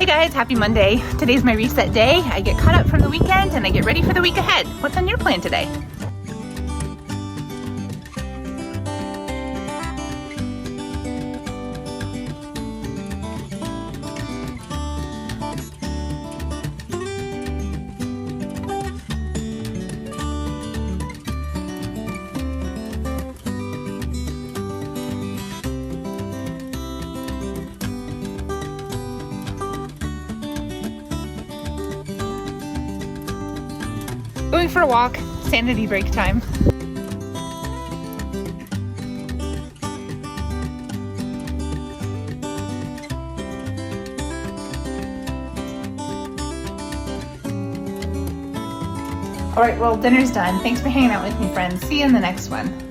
Hey guys, happy Monday. Today's my reset day. I get caught up from the weekend and I get ready for the week ahead. What's on your plan today? Going for a walk, sanity break time. All right, well, dinner's done. Thanks for hanging out with me, friends. See you in the next one.